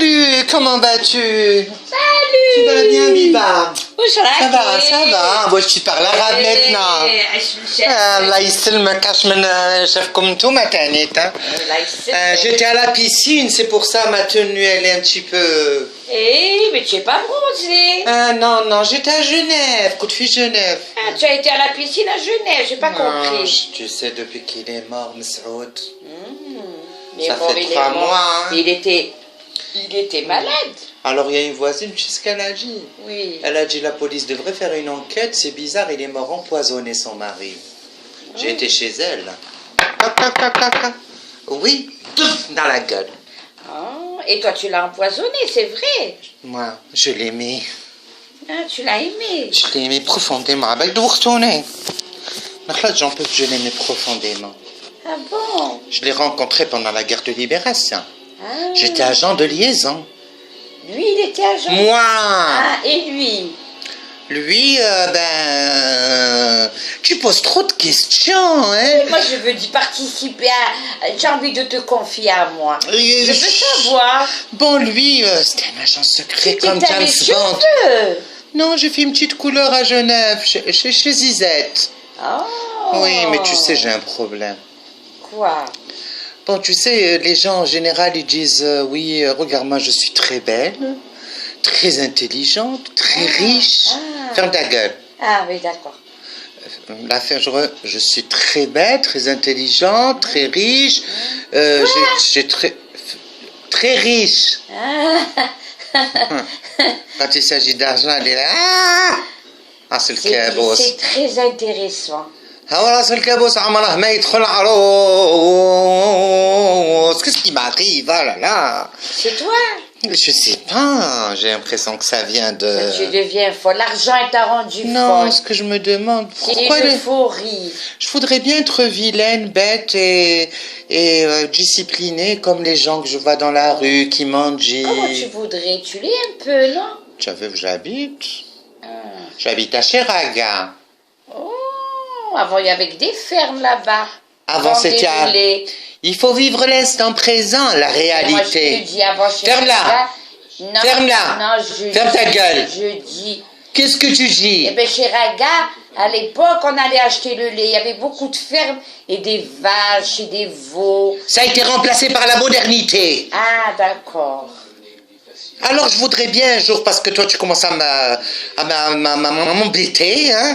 Salut, comment vas-tu? Salut. Tu vas bien, Biba? Ça va. Moi, je parle arabe maintenant. الله يسلمك عاش من شافكم نتوما تانيت. J'étais à la piscine, c'est pour ça ma tenue elle est un petit peu... Eh, mais tu n'es pas bronzée. Non, j'étais à Genève, coup de fil Genève. Ah, tu as été à la piscine à Genève, j'ai pas compris. Tu sais, depuis qu'il est mort, Mesroud. Ça fait 3 mois. Hein. Il était malade. Alors il y a une voisine, tu sais ce qu'elle a dit? Oui. Elle a dit la police devrait faire une enquête, c'est bizarre, il est mort empoisonné son mari. J'ai été chez elle. Oui, dans la gueule. Oh, et toi tu l'as empoisonné, c'est vrai? Moi, je l'aimais. Ah, tu l'as aimé? Je l'aimais profondément. Avec de vous retourner. J'en peux que je l'aimais profondément. Ah bon? Je l'ai rencontré pendant la guerre de libération. Ah. J'étais agent de liaison. Lui, il était agent? Moi! Ah, et lui? Lui, tu poses trop de questions, hein? Moi, je veux participer à... J'ai envie de te confier à moi. Je veux savoir. Bon, lui, c'était un agent secret comme James Bond. Non, j'ai fait une petite couleur à Genève, chez Zizette. Oh. Oui, mais tu sais, j'ai un problème. Quoi? Bon, tu sais, les gens en général, ils disent oui, regarde, moi, je suis très belle, très intelligente, très riche. Ferme ta gueule. Ah oui, d'accord. Je suis très belle, très intelligente, très riche. J'ai très riche. Quand il s'agit d'argent, elle est là. C'est le cabos. C'est très intéressant. راس الكابوس عمره ما يدخل عروس. Qu'est-ce qui m'arrive? Oh là là. C'est toi? Je sais pas, j'ai l'impression que ça vient de... Tu deviens folle, l'argent t'a rendu folle. Non, ce que je me demande, pourquoi... C'est une euphorie. Je voudrais bien être vilaine, bête et disciplinée comme les gens que je vois dans la rue qui mangent. Comment tu voudrais? Tu l'es un peu, non? Tu savais où j'habite? J'habite à Cheraga. Avant, il y avait que des fermes là-bas. Avant, c'était à... Il faut vivre l'instant présent, la réalité. Moi, je te dis avant, ferme-la. Non, ferme-la. Non, ferme ta gueule. Je dis. Qu'est-ce que tu dis? Eh bien, chez Raga, à l'époque, on allait acheter le lait. Il y avait beaucoup de fermes et des vaches et des veaux. Ça a été remplacé par la modernité. Ah, d'accord. Alors je voudrais bien un jour, parce que toi tu commences à m'embêter, hein.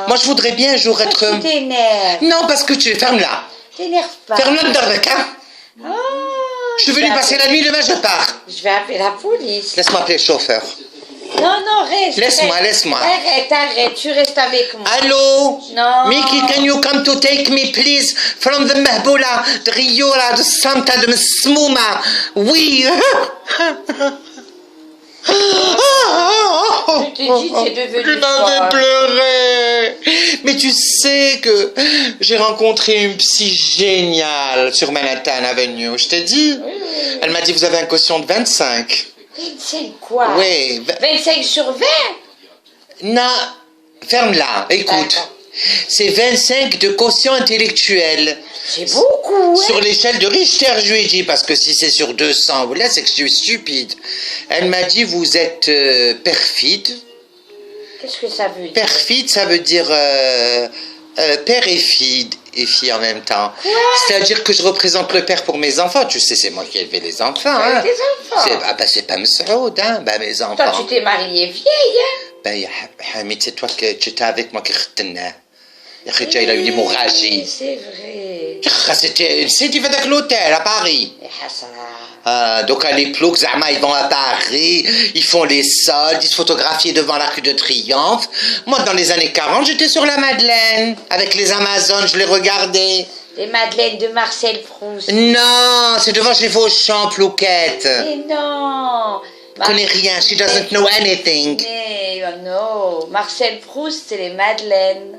Moi je voudrais bien un jour être... Tu t'énerves. Non, parce que tu... Ferme-la. T'énerve pas. Ferme-la dans le cas. Je suis venu passer la nuit, demain je pars. Je vais appeler la police. Laisse-moi appeler le chauffeur. Non, reste. Laisse-moi. Arrête, tu restes avec moi. Allô? Non. Mickey, can you come to take me please from the Mahboula, the Riola, the Santa, the Smouma? Oui. Je te dis, tu es devenu Je m'avais pleuré. Mais tu sais que j'ai rencontré une psy géniale sur Manhattan Avenue. Je t'ai dit? Oui. Elle m'a dit, vous avez un quotient de 25. 25 quoi? Oui. 25 sur 20? Non, ferme-la. Écoute. C'est 25 de quotient intellectuel. C'est beaucoup, hein? Sur l'échelle de Richter, je lui ai dit, parce que si c'est sur 200, là, c'est que je suis stupide. Elle m'a dit, vous êtes perfide. Qu'est-ce que ça veut dire? Perfide, ça veut dire père et fille en même temps. C'est-à-dire que je représente le père pour mes enfants. Tu sais, c'est moi qui ai élevé les enfants. Hein. Des enfants? C'est pas Mesroud, hein, mes enfants. Toi, tu t'es mariée vieille, hein? Hamid, c'est toi que tu étais avec moi qui retenais. Il a eu l'hémorragie. C'est vrai. C'est du fait de l'hôtel à Paris. Donc à l'époque, Zama, ils vont à Paris, ils font les soldes, ils se photographient devant l'Arc de Triomphe. Moi, dans les années 40, j'étais sur la Madeleine, avec les Amazones, je les regardais. Les Madeleines de Marcel Proust. Non, c'est devant chez Vauchamp, Plouquette. Mais non. Je connais rien, she doesn't know anything. Mais non, Marcel Proust, c'est les Madeleines.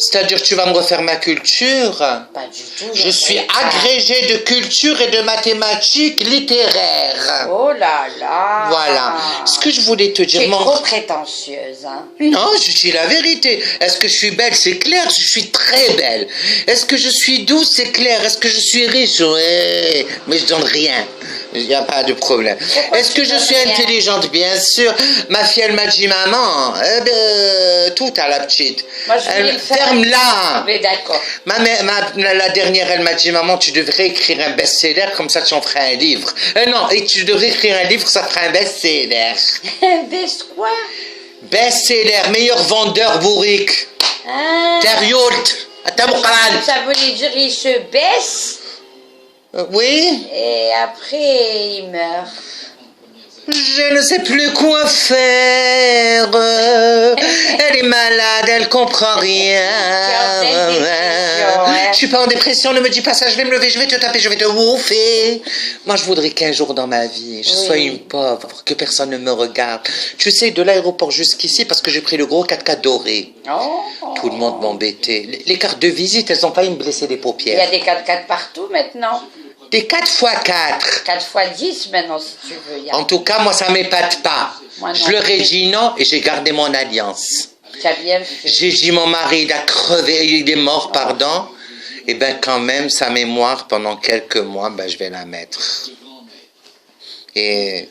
C'est-à-dire, tu vas me refaire ma culture? Pas du tout. Je suis agrégé de culture et de mathématiques littéraires. Oh là là. Voilà. Ce que je voulais te dire... Tu es trop prétentieuse, hein. Non, je dis la vérité. Est-ce que je suis belle? C'est clair, je suis très belle. Est-ce que je suis douce? C'est clair. Est-ce que je suis riche? Ouais. Mais je donne rien. Il n'y a pas de problème. Est-ce que je suis intelligente? Bien sûr. Ma fille, elle m'a dit, maman, tout à la petite. Moi, je voulais le faire. Ferme-la. Mais d'accord. La dernière, elle m'a dit, maman, tu devrais écrire un best-seller, comme ça tu en feras un livre. Non, et tu devrais écrire un livre, ça fera un best-seller. Un best quoi? Best-seller, meilleur vendeur bourrique. Teriolt. Ça voulait dire il se baisse. Oui. Et après, il meurt. Je ne sais plus quoi faire. Elle est malade, elle comprend rien. Je suis pas en dépression, ne me dis pas ça, je vais me lever, je vais te taper, je vais te bouffer. Moi, je voudrais qu'un jour dans ma vie, je sois une pauvre, que personne ne me regarde. Tu sais, de l'aéroport jusqu'ici, parce que j'ai pris le gros 4x4 doré. Tout le monde m'embêtait. Les cartes de visite, elles ont failli me blesser les paupières. Il y a des 4x4 partout maintenant. Des 4x4. 4x10 maintenant, si tu veux. En tout cas, moi, ça m'épate pas. Je leur ai dit non et j'ai gardé mon alliance. Tu as bien fait. J'ai dit, mon mari, il a crevé, il est mort, pardon. Et bien, quand même, sa mémoire, pendant quelques mois, ben, je vais la mettre. Et